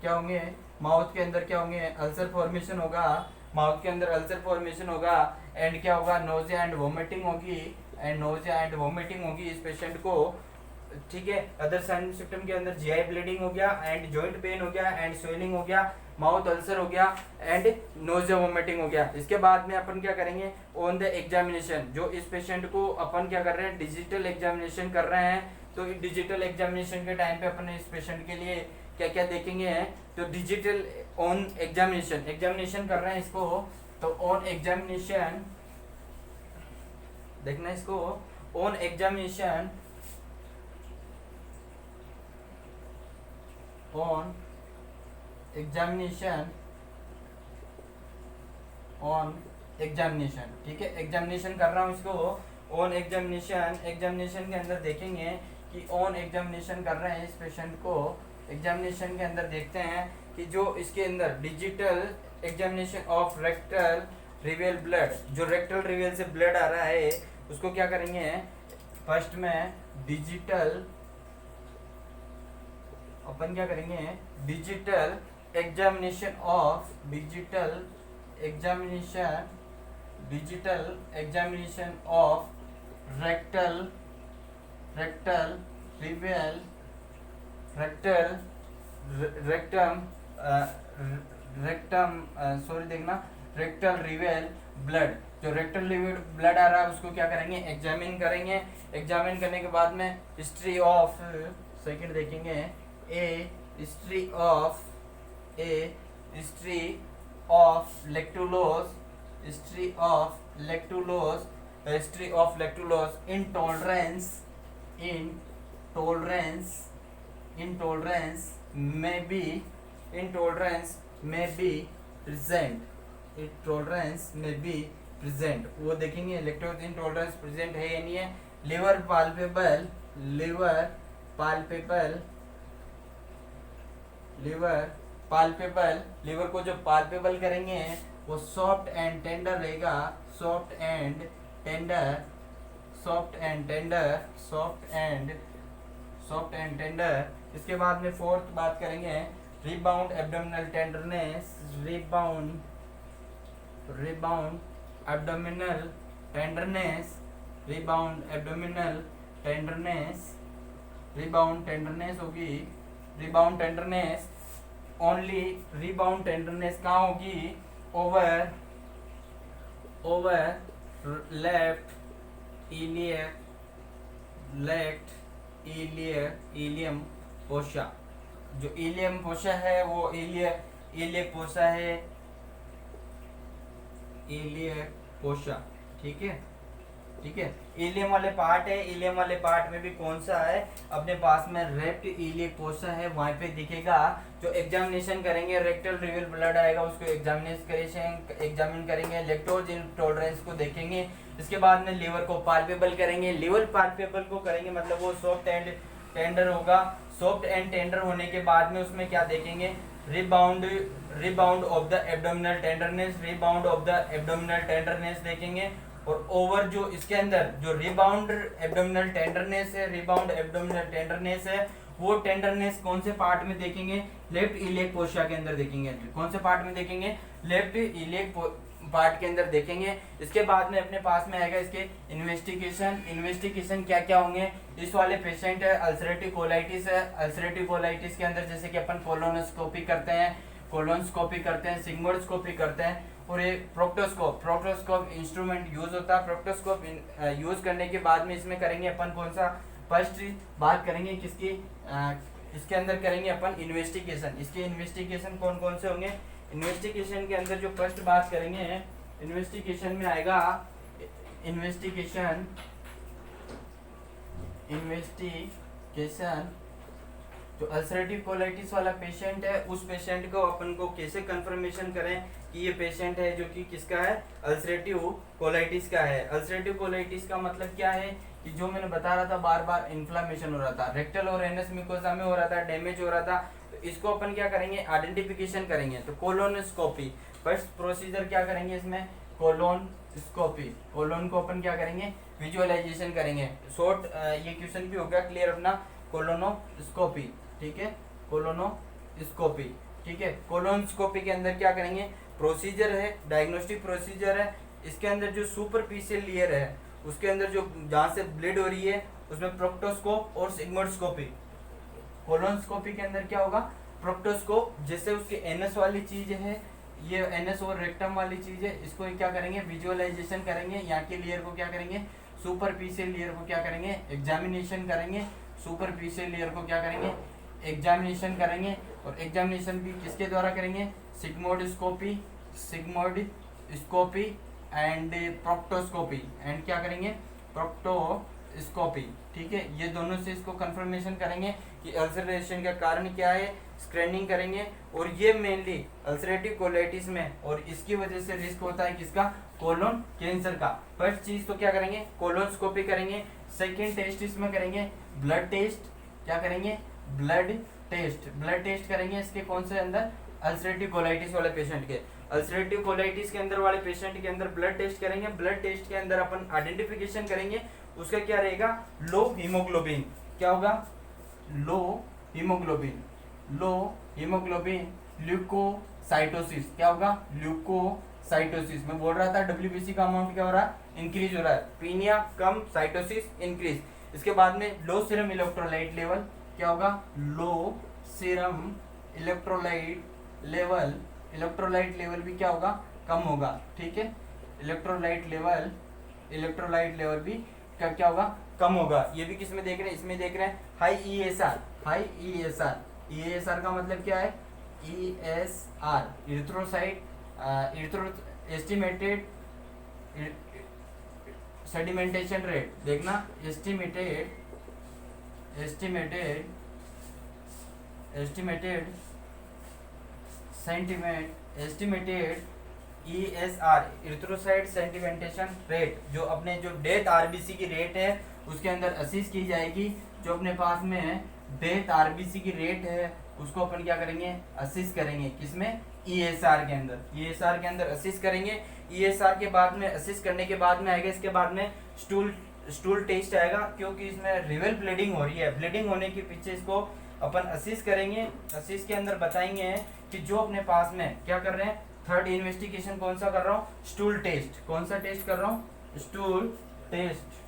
Speaker 1: क्या होंगे, माउथ के अंदर क्या होंगे, अल्सर फॉर्मेशन होगा, माउथ के अंदर अल्सर फॉर्मेशन होगा, एंड क्या होगा, नोजिया एंड वोमिटिंग होगी, एंड नोजिया एंड वोमिटिंग होगी इस पेशेंट को, ठीक है। अदर साइनम सिस्टम के अंदर जीआई ब्लीडिंग हो गया, एंड जॉइंट पेन हो गया, एंड स्वेलिंग हो गया, माउथ अल्सर हो गया, एंड नोजिया वोमिटिंग हो गया। इसके बाद में अपन क्या करेंगे, ऑन द एग्जामिनेशन, जो इस पेशेंट को अपन क्या कर रहे हैं, डिजिटल एग्जामिनेशन कर रहे हैं, तो डिजिटल एग्जामिनेशन के टाइम पे अपन इस पेशेंट के लिए क्या क्या देखेंगे, तो डिजिटल ऑन एग्जामिनेशन, एग्जामिनेशन कर रहे हैं इसको, तो ऑन एग्जामिनेशन देखना इसको, on examination, on examination, on examination, ठीक है, एग्जामिनेशन कर रहा हूँ इसको, ऑन एग्जामिनेशन, एग्जामिनेशन के अंदर देखेंगे कि ऑन एग्जामिनेशन कर रहे हैं इस पेशेंट को, एग्जामिनेशन के अंदर देखते हैं कि जो इसके अंदर digital examination of rectal रिवेल blood, जो रेक्टल रिवेल से ब्लड आ रहा है उसको क्या करेंगे, फर्स्ट में डिजिटल, अपन क्या करेंगे, digital examination of, digital examination, digital examination of rectal, rectal रिवेल, rectal rectum, rectum sorry देखना, रेक्टल रिवेल ब्लड, जो रेक्टल रिवेल ब्लड आ रहा है उसको क्या करेंगे, एग्जामिन करेंगे। एग्जामिन करने के बाद में हिस्ट्री ऑफ, सेकंड देखेंगे, a history of, a history of lactulose, history of lactulose, history of lactulose, intolerance, intolerance, intolerance may be, intolerance may be present, intolerance may be present, वो देखेंगे lactose intolerance present है या नहीं है। Liver palpable, liver palpable, liver palpable, liver को जो palpable करेंगे वो सॉफ्ट एंड टेंडर रहेगा, soft and tender, soft and tender, soft and, soft and tender. इसके बाद में फोर्थ बात करेंगे, rebound abdominal tenderness, rebound, rebound abdominal tenderness, rebound abdominal tenderness, rebound tenderness होगी, rebound tenderness, only rebound tenderness कहाँ होगी, over, over left iliac, left iliac, iliac fossa, जो iliac fossa है वो इलियक पोशा है, इलियक पोशा, ठीक है, ठीक है। इलियम वाले पार्ट है, इलियम वाले पार्ट में भी कौन सा है, अपने पास में रेक्ट इलियक पोसा है, वहां पे दिखेगा। जो एग्जामिनेशन करेंगे रेक्टल रिवेल ब्लड आएगा उसको एग्जामिन करेंगे, लैक्टोज इंटॉलरेंस को देखेंगे। इसके बाद में लिवर को पाल्पेबल करेंगे, लिवर पाल्पेबल को करेंगे मतलब वो सॉफ्ट एंड टेंडर होगा, सॉफ्ट एंड टेंडर होने के बाद में उसमें क्या देखेंगे, rebound, rebound of the abdominal tenderness, rebound of the abdominal tenderness देखेंगे। और ओवर जो इसके अंदर जो रिबाउंड एब्डोमिनल टेंडरनेस है, रिबाउंड एब्डोमिनल टेंडरनेस है, वो टेंडरनेस कौन से पार्ट में देखेंगे, लेफ्ट इलियक पोशा के अंदर देखेंगे। कौन से पार्ट में देखेंगे, लेफ्ट इलियक पार्ट के अंदर देखेंगे। इसके बाद में अपने पास में आएगा इसके इन्वेस्टिगेशन, इन्वेस्टिगेशन क्या क्या होंगे। इस वाले पेशेंट है अल्सरेटिव कोलाइटिस है, अल्सरेटिव कोलाइटिस के अंदर जैसे कि अपन कोलोनोस्कोपी करते हैं, कोलोनोस्कोपी करते हैं, सिग्मोइडस्कोपी करते हैं, और ये प्रोक्टोस्कोप, प्रोक्टोस्कोप इंस्ट्रूमेंट यूज होता है। प्रोक्टोस्कोप यूज करने के बाद में इसमें करेंगे अपन कौन सा, फर्स्ट बात करेंगे किसकी, इसके अंदर करेंगे अपन इन्वेस्टिगेशन। इसके इन्वेस्टिगेशन कौन कौन से होंगे, इन्वेस्टिगेशन के अंदर जो फर्स्ट बात करेंगे, इन्वेस्टिगेशन में आएगा इन्वेस्टिगेशन जो अल्सरेटिव कोलाइटिस वाला पेशेंट है, उस पेशेंट को अपन को कैसे कंफर्मेशन करें कि ये पेशेंट है जो कि किसका है, अल्सरेटिव कोलाइटिस का है। अल्सरेटिव कोलाइटिस का मतलब क्या है कि जो मैंने बता रहा था, बार बार इन्फ्लामेशन हो रहा था, रेक्टल और एनस म्यूकोसा में हो रहा था, डैमेज हो रहा था, तो इसको अपन क्या करेंगे, आइडेंटिफिकेशन करेंगे। तो कोलोनोस्कोपी फर्स्ट प्रोसीजर क्या करेंगे इसमें, कोलोनोस्कोपी। कोलोन को अपन क्या करेंगे, विजुअलाइजेशन करेंगे। शॉर्ट ये क्वेश्चन भी हो गया क्लियर अपना, कोलोनोस्कोपी, ठीक है, कोलोनोस्कोपी, ठीक है। कोलोनोस्कोपी के अंदर क्या करेंगे, प्रोसीजर है, डायग्नोस्टिक प्रोसीजर है। इसके अंदर जो सुपरफिशियल लेयर है, उसके अंदर जो जहाँ से ब्लीड हो रही है, उसमें प्रोक्टोस्कोप और सिग्मोइडस्कोपी। कोलोनोस्कोपी के अंदर क्या होगा, प्रोक्टोस्कोप, जैसे उसके एनस वाली चीज है, ये एनस और रेक्टम वाली चीज है, इसको क्या करेंगे, विजुअलाइजेशन करेंगे। यहाँ के लेयर को क्या करेंगे, सुपरफिशियल लेयर को क्या करेंगे, एग्जामिनेशन करेंगे। सुपरफिशियल लेयर को क्या करेंगे, एग्जामिनेशन करेंगे। और एग्जामिनेशन भी किसके द्वारा करेंगे, सिग्मोइडस्कोपी, सिग्मोइडस्कोपी एंड प्रोक्टोस्कोपी, एंड क्या करेंगे, प्रोक्टोस्कोपी, ठीक है। ये दोनों से इसको कंफर्मेशन करेंगे कि अल्सरेशन का कारण क्या है, स्क्रीनिंग करेंगे। और ये मेनली अल्सरेटिव कोलाइटिस में, और इसकी वजह से रिस्क होता है किसका, कोलोन कैंसर का। फर्स्ट चीज तो क्या करेंगे, कोलोनोस्कोपी करेंगे। सेकेंड टेस्ट इसमें करेंगे ब्लड टेस्ट, क्या करेंगे, ब्लड टेस्ट। ब्लड टेस्ट करेंगे इसके कौन से अंदर, अल्सरेटिव कोलाइटिस वाले पेशेंट के। अल्सरेटिव कोलाइटिस के अंदर वाले पेशेंट के अंदर ब्लड टेस्ट करेंगे। ब्लड टेस्ट के अंदर अपन आइडेंटिफिकेशन करेंगे, उसका क्या रहेगा, लो हीमोग्लोबिन। क्या होगा, लो हीमोग्लोबिन, लो हीमोग्लोबिन, ल्यूकोसाइटोसिस। क्या होगा, ल्यूकोसाइटोसिस। मैं बोल रहा था डब्ल्यूबीसी का अमाउंट क्या हो रहा है, इंक्रीज हो रहा है, पीनिया कम, साइटोसिस इंक्रीज। इसके बाद में लो सीरम इलेक्ट्रोलाइट लेवल, क्या होगा, low serum electrolyte level, electrolyte level भी क्या होगा, कम होगा, ठीक है। इलेक्ट्रोलाइट लेवल भी क्या होगा, कम होगा। ये भी किस में देख रहे हैं, इसमें देख रहे हैं high ESR. High ESR, ESR का मतलब क्या है, ESR erythrocyte estimated sedimentation rate, देखना estimated ESR erythrocyte sedimentation rate, जो अपने जो डेथ आरबीसी की रेट है उसके अंदर असिस की जाएगी। जो अपने पास में डेथ आरबीसी की रेट है उसको अपन क्या करेंगे, असिस करेंगे, किसमें, ईएसआर के अंदर। ईएसआर के अंदर असिस करेंगे। ईएसआर के बाद में असिस करने के बाद में आएगा, इसके बाद में स्टूल टेस्ट आएगा, क्योंकि इसमें रिवेल ब्लीडिंग हो रही है। ब्लीडिंग होने के पीछे इसको अपन असिस करेंगे। असिस के अंदर बताएंगे कि जो अपने पास में क्या कर रहे हैं, थर्ड इन्वेस्टिगेशन कौन सा कर रहा हूँ, स्टूल टेस्ट। कौन सा टेस्ट कर रहा हूँ, स्टूल टेस्ट।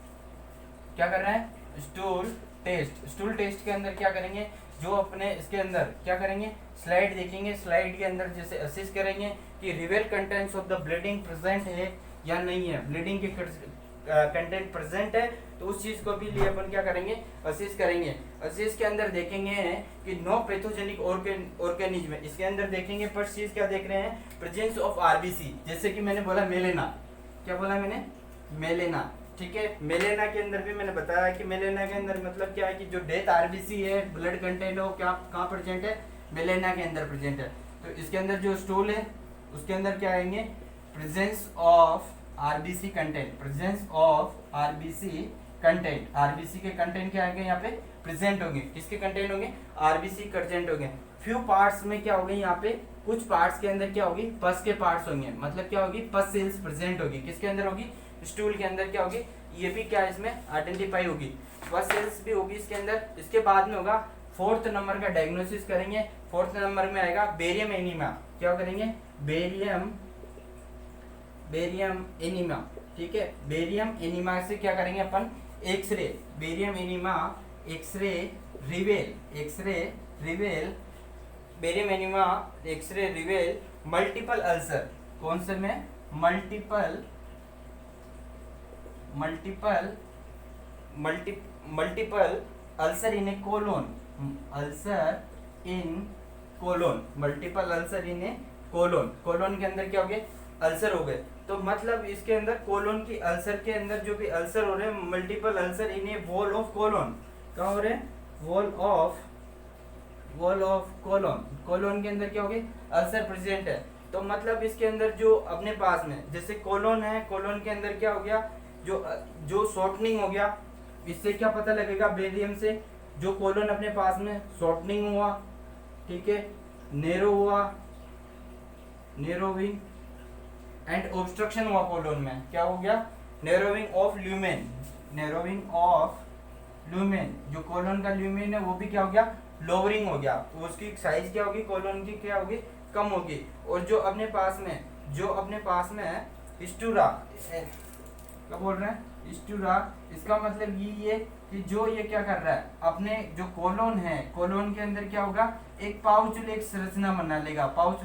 Speaker 1: क्या कर रहे हैं, स्टूल टेस्ट। स्टूल टेस्ट के अंदर क्या करेंगे, जो अपने इसके अंदर क्या करेंगे, स्लाइड देखेंगे। स्लाइड के अंदर जैसे असिस करेंगे कि reveal contents of the bleeding present है या नहीं है, ब्लीडिंग के कंटेंट प्रेजेंट है, तो उस चीज को भी लिए अपन क्या करेंगे, असिस करेंगे। असिस के अंदर देखेंगे कि नो पैथोजेनिक ऑर्गेनिज्म, इसके अंदर देखेंगे फर्स्ट चीज क्या देख रहे हैं, प्रेजेंस ऑफ आरबीसी। जैसे कि मैंने बोला मेलेना, क्या बोला मैंने, मेलेना, ठीक है। मेलेना के अंदर भी मैंने बताया कि मेलेना के अंदर मतलब क्या है कि जो डेथ आरबीसी है, ब्लड कंटेंट हो क्या कहाँ प्रेजेंट है, मेलेना के अंदर प्रेजेंट है। तो इसके अंदर जो स्टूल है उसके अंदर क्या आएंगे, presence of RBC content, presence of RBC content. RBC के कंटेंट क्या आएंगे, यहाँ पे प्रेजेंट होंगे। किसके कंटेंट होंगे, आरबीसी प्रेजेंट होंगे। फ्यू पार्ट्स में क्या होंगे, यहाँ पे कुछ पार्ट्स के अंदर क्या होगी, पस के पार्ट्स होंगे, मतलब क्या होगी, पस सेल्स प्रेजेंट होगी। किसके अंदर होगी, स्टूल के अंदर क्या होगी, ये भी क्या इसमें आइडेंटिफाई होगी, पस सेल्स भी होगी इसके अंदर। इसके बाद में होगा फोर्थ नंबर का डायग्नोसिस करेंगे। फोर्थ नंबर में आएगा बेरियम एनीमिया। क्या करेंगे, बेरियम एनीमिया, ठीक है। बेरियम एनीमिया से क्या करेंगे अपन, x ray, barium anaemia x ray रिवेल, barium anaemia x ray रिवेल multiple ulcer. कौन से में, multiple ulcer in A colon, ulcer in colon, multiple ulcer in A colon, colon के अंदर क्या हो गए, अल्सर हो गए। तो मतलब इसके अंदर कोलोन की अल्सर के अंदर जो भी अल्सर हो रहे हैं, multiple ulcer in a wall of colon, क्या हो रहे हैं, वॉल ऑफ कोलोन, कोलोन के अंदर क्या हो गए, अल्सर प्रेजेंट है। तो मतलब इसके अंदर जो अपने पास में जैसे कोलोन है, कोलोन के अंदर क्या हो गया, जो शॉर्टनिंग हो गया, इससे क्या पता लगेगा, बेरियम से जो कोलोन अपने पास में शॉर्टनिंग हुआ, ठीक है, नेरो हुआ, नेरोविंग एंड ऑब्स्ट्रक्शन हुआ कोलोन में, क्या हो गया, नेरोविंग ऑफ ल्यूमेन, नेरोविंग ऑफ ल्यूमेन, जो कोलोन का ल्यूमेन है वो भी क्या हो गया, लोअरिंग हो गया, तो उसकी साइज क्या होगी, कोलोन की क्या होगी, कम होगी। और जो अपने पास में स्टूरा, क्या बोल रहे हैं, स्टूरा, इसका मतलब ये है कि जो ये क्या कर रहा है, अपने जो कोलोन है, कोलोन के अंदर क्या होगा, एक पाउच लेक संरचना बना लेगा, पाउच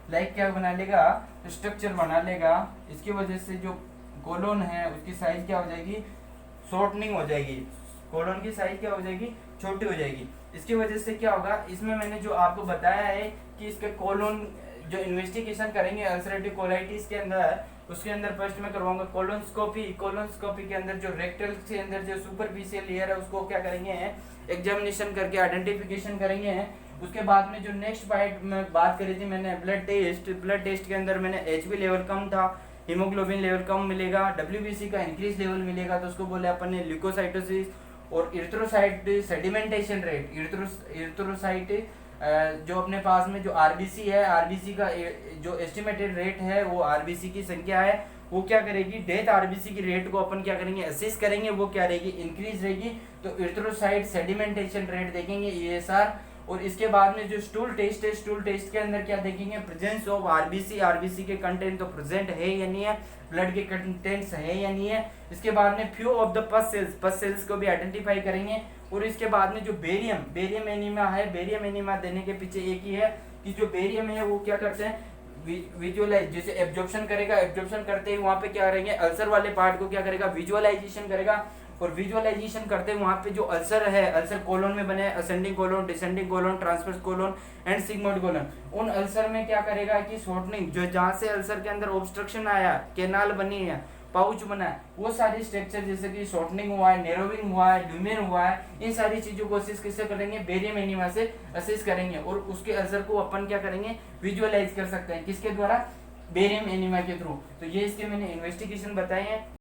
Speaker 1: लाइक क्या बना लेगा, स्ट्रक्चर बना लेगा। इसकी वजह से जो कोलोन है उसकी साइज क्या हो जाएगी, शॉर्टनिंग हो जाएगी, कोलोन की साइज क्या हो जाएगी, छोटी हो जाएगी। इसकी वजह से क्या होगा, इसमें मैंने जो आपको बताया है कि इसके कोलोन जो इन्वेस्टिगेशन करेंगे अल्सरेटिव कोलाइटिस के अंदर, उसके अंदर फर्स्ट में करवाऊंगा कोलोनस्कोपी। कोलोनस्कोपी के अंदर जो रेक्टल के अंदर जो सुपरफिशियल लेयर है उसको क्या करेंगे, एग्जामिनेशन करके आइडेंटिफिकेशन करेंगे। उसके बाद में जो नेक्स्ट बाइट में बात करी थी मैंने, ब्लड टेस्ट के अंदर मैंने एचबी लेवल कम था, हीमोग्लोबिन लेवल कम मिलेगा, डब्ल्यूबीसी का इंक्रीज लेवल मिलेगा, तो उसको बोले अपन ने ल्यूकोसाइटोसिस। और इरिथ्रोसाइट सेडिमेंटेशन रेट, इरिथ्रोसाइट जो अपने पास में जो आरबीसी है, आरबीसी का जो एस्टिमेटेड रेट है, वो आरबीसी की संख्या है, वो क्या करेगी, डेथ आरबीसी की रेट को अपन क्या करेंगे, असेस करेंगे, वो क्या रहेगी, इंक्रीज रहेगी। तो इरिथ्रोसाइट सेडिमेंटेशन रेट देखेंगे, ईएसआर। और इसके बाद में जो स्टूल टेस्ट है, स्टूल टेस्ट के अंदर क्या देखेंगे, प्रेजेंस ऑफ आरबीसी, आरबीसी के कंटेंट तो प्रेजेंट है या नहीं है, ब्लड के कंटेंट्स है या नहीं है। इसके बाद में फ्यू ऑफ द पस सेल्स को भी आइडेंटिफाई करेंगे। और इसके बाद में जो बेरियम एनीमिया है, बेरियम एनीमिया देने के पीछे एक ही है कि जो बेरियम है वो क्या करते हैं, विजुअलाइज, जैसे एब्जॉर्प्शन करेगा, एब्जॉर्प्शन करते ही वहां पे क्या करेंगे, अल्सर वाले पार्ट को क्या करेगा, विजुअलाइजेशन करेगा। और विजुअलाइजेशन करते हैं वहां पे जो अल्सर है, अल्सर कोलोन में बने, ascending colon, descending colon, transverse colon and sigmoid colon. उन अल्सर में क्या करेगा कि शॉर्टनिंग, जो जहां से अल्सर के अंदर ऑब्स्ट्रक्शन आया, कैनाल बनी है, पाउच बना है, वो सारी स्ट्रक्चर जैसे कि शॉर्टनिंग हुआ है, नेरोविंग हुआ है, ल्यूमेन हुआ है, इन सारी चीजों को असेस किससे करेंगे, बेरियम एनीमिया से असेस करेंगे। और उसके अल्सर को अपन क्या करेंगे, विजुअलाइज कर सकते हैं, किसके द्वारा, बेरियम एनीमिया के थ्रू। तो ये इसके मैंने इन्वेस्टिगेशन बताए हैं।